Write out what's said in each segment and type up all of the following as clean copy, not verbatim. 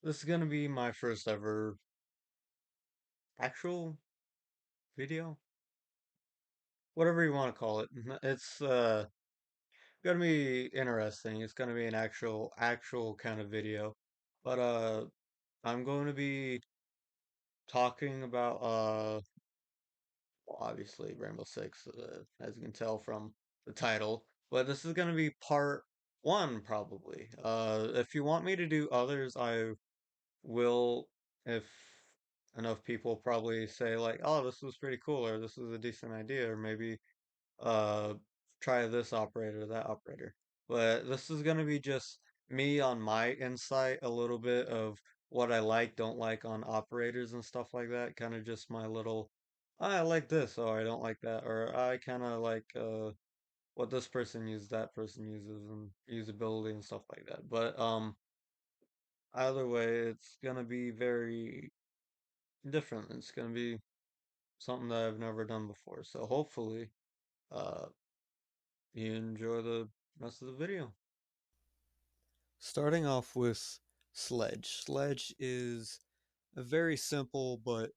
This is gonna be my first ever actual video, whatever you want to call it. It's gonna be interesting. It's gonna be an actual kind of video. But I'm going to be talking about well, obviously Rainbow Six, as you can tell from the title. But this is gonna be part one probably. If you want me to do others, I will, if enough people probably say like, "Oh, this was pretty cool," or "This is a decent idea," or maybe uh try this operator, that operator. But this is gonna be just me on my insight, a little bit of what I like, don't like on operators and stuff like that. Kind of just my little, I like this, or I don't like that, or I kind of like what this person uses, that person uses, and usability and stuff like that. But either way, it's gonna be very different. It's gonna be something that I've never done before. So hopefully, uh, you enjoy the rest of the video. Starting off with Sledge. Sledge is a very simple but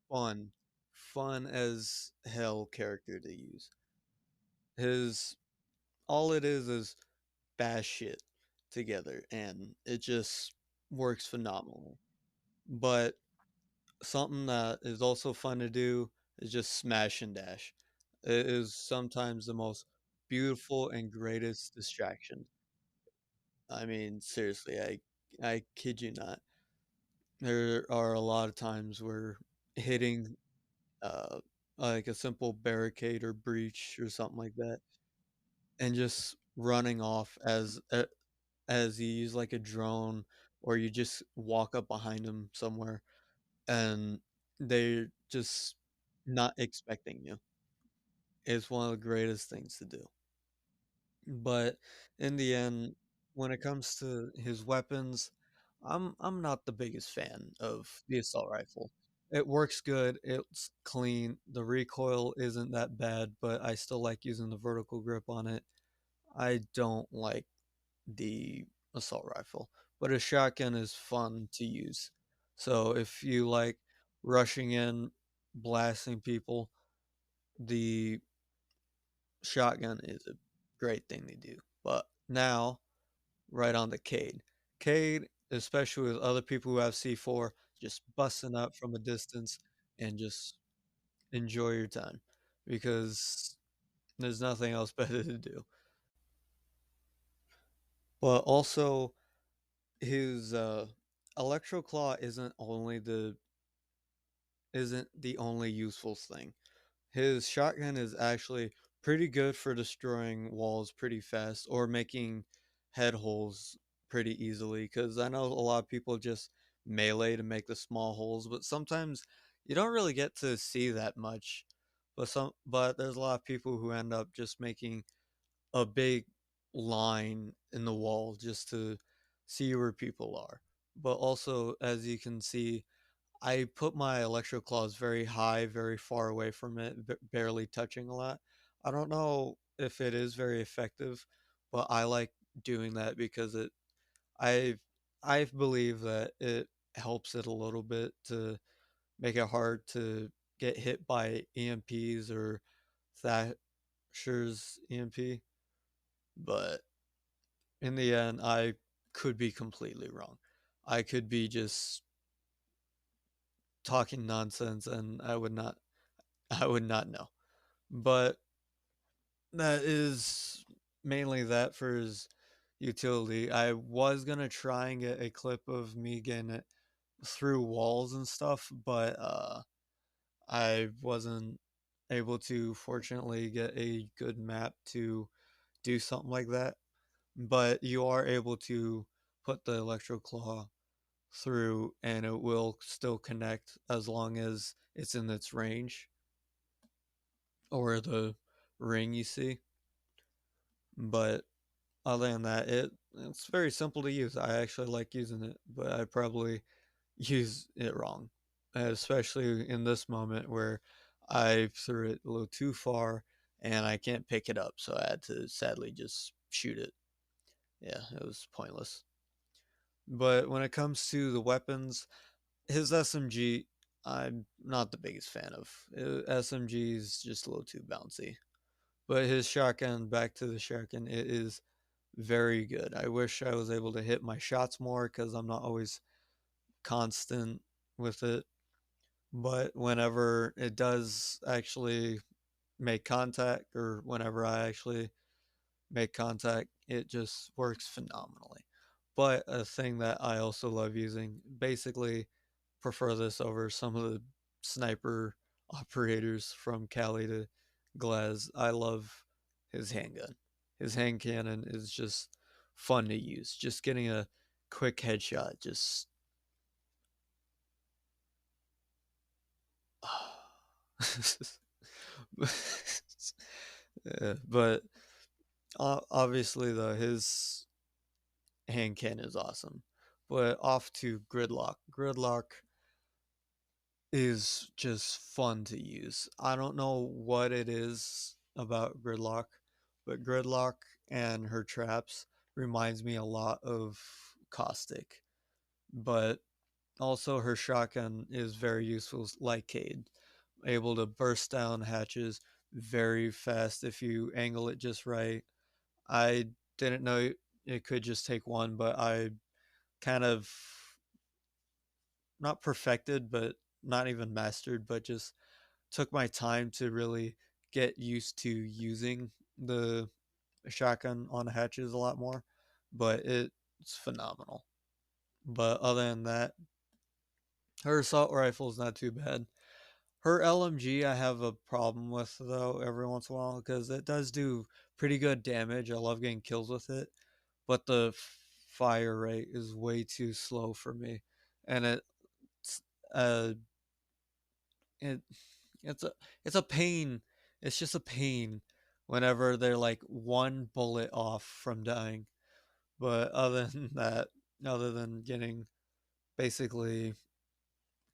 fun as hell character to use. His all it is bash shit together, and it just works phenomenally. But something that is also fun to do is just smash and dash. It is sometimes the most beautiful and greatest distraction. I mean, seriously, I kid you not. There are a lot of times where hitting uh like a simple barricade or breach or something like that, and just running off as you use like a drone, or you just walk up behind them somewhere and they're just not expecting you. It's one of the greatest things to do. But in the end, when it comes to his weapons, I'm not the biggest fan of the assault rifle. It works good, it's clean, the recoil isn't that bad, but I still like using the vertical grip on it. I don't like the assault rifle, but a shotgun is fun to use. So if you like rushing in, blasting people, the shotgun is a great thing to do. But now, right on to Cade. Cade, especially with other people who have C4, just busting up from a distance and just enjoy your time because there's nothing else better to do. But also, his Electro Claw isn't the only useful thing. His shotgun is actually pretty good for destroying walls pretty fast or making head holes pretty easily, because I know a lot of people just melee to make the small holes, but sometimes you don't really get to see that much. But there's a lot of people who end up just making a big line in the wall just to see where people are. But also, as you can see, I put my electro claws very high, very far away from it, barely touching a lot. I don't know if it is very effective, but I like doing that because I I believe that it helps it a little bit to make it hard to get hit by EMPs or Thatcher's EMP. But in the end, I could be completely wrong. I could be just talking nonsense, and I would not know. But that is mainly that for his utility. I was gonna try and get a clip of me getting it through walls and stuff, but I wasn't able to fortunately get a good map to do something like that. But you are able to put the electro claw through and it will still connect as long as it's in its range or the ring you see. But other than that, it's very simple to use. I actually like using it, but I probably use it wrong, especially in this moment where I threw it a little too far and I can't pick it up, so I had to sadly just shoot it. Yeah, it was pointless. But when it comes to the weapons, his SMG, I'm not the biggest fan of. SMG is just a little too bouncy. But his shotgun, back to the shotgun, it is very good. I wish I was able to hit my shots more because I'm not always constant with it. But whenever it does actually make contact, or whenever I actually make contact, it just works phenomenally. But a thing that I also love using, basically prefer this over some of the sniper operators from Cali to Glaz. I love his handgun. His hand cannon is just fun to use. Just getting a quick headshot, just yeah, but obviously though his hand cannon is awesome. But off to Gridlock. Gridlock is just fun to use. I don't know what it is about Gridlock, but Gridlock and her traps reminds me a lot of Caustic. But also her shotgun is very useful like Cade, able to burst down hatches very fast if you angle it just right. I didn't know it could just take one, but I kind of not perfected, but not even mastered, but just took my time to really get used to using the shotgun on hatches a lot more. But it's phenomenal. But other than that, her assault rifle is not too bad. Her LMG I have a problem with though every once in a while because it does do pretty good damage. I love getting kills with it, but the fire rate is way too slow for me, and uh it it's a pain. It's just a pain whenever they're like one bullet off from dying. But other than that, other than getting basically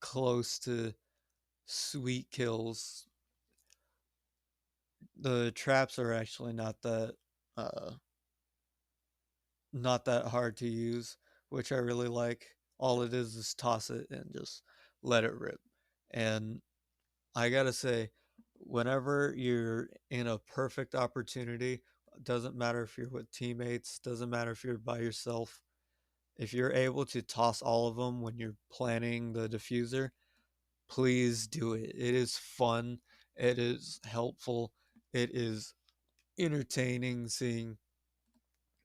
close to sweet kills, the traps are actually uh not that hard to use, which I really like. All it is toss it and just let it rip. And I gotta say, whenever you're in a perfect opportunity, doesn't matter if you're with teammates, doesn't matter if you're by yourself, if you're able to toss all of them when you're planning the diffuser, please do it. It is fun, it is helpful, it is entertaining seeing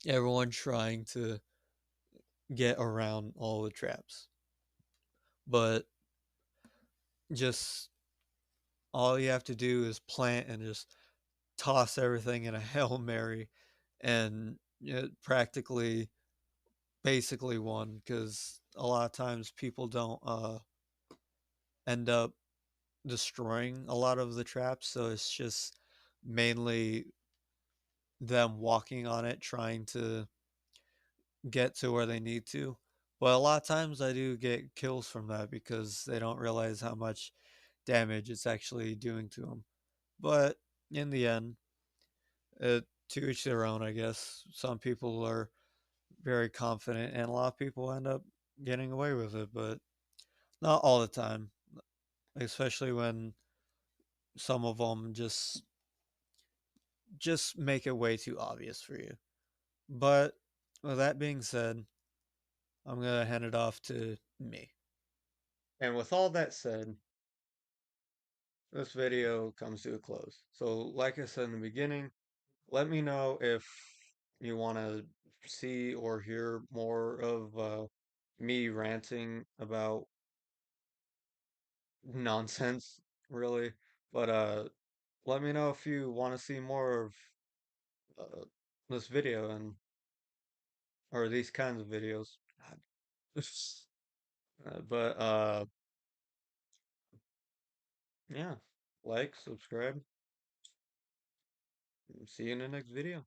everyone trying to get around all the traps. But just all you have to do is plant and just toss everything in a Hail Mary and it practically basically won because a lot of times people don't end up destroying a lot of the traps, so it's just mainly them walking on it trying to get to where they need to. But a lot of times I do get kills from that because they don't realize how much damage it's actually doing to them. But in the end, to each their own, I guess. Some people are very confident, and a lot of people end up getting away with it, but not all the time, especially when some of them just make it way too obvious for you. But with that being said, I'm gonna hand it off to me. And with all that said, this video comes to a close. So, like I said in the beginning, let me know if you want to see or hear more of me ranting about nonsense, really. But let me know if you want to see more of uh, this video and or these kinds of videos. God. But yeah, like, subscribe, see you in the next video.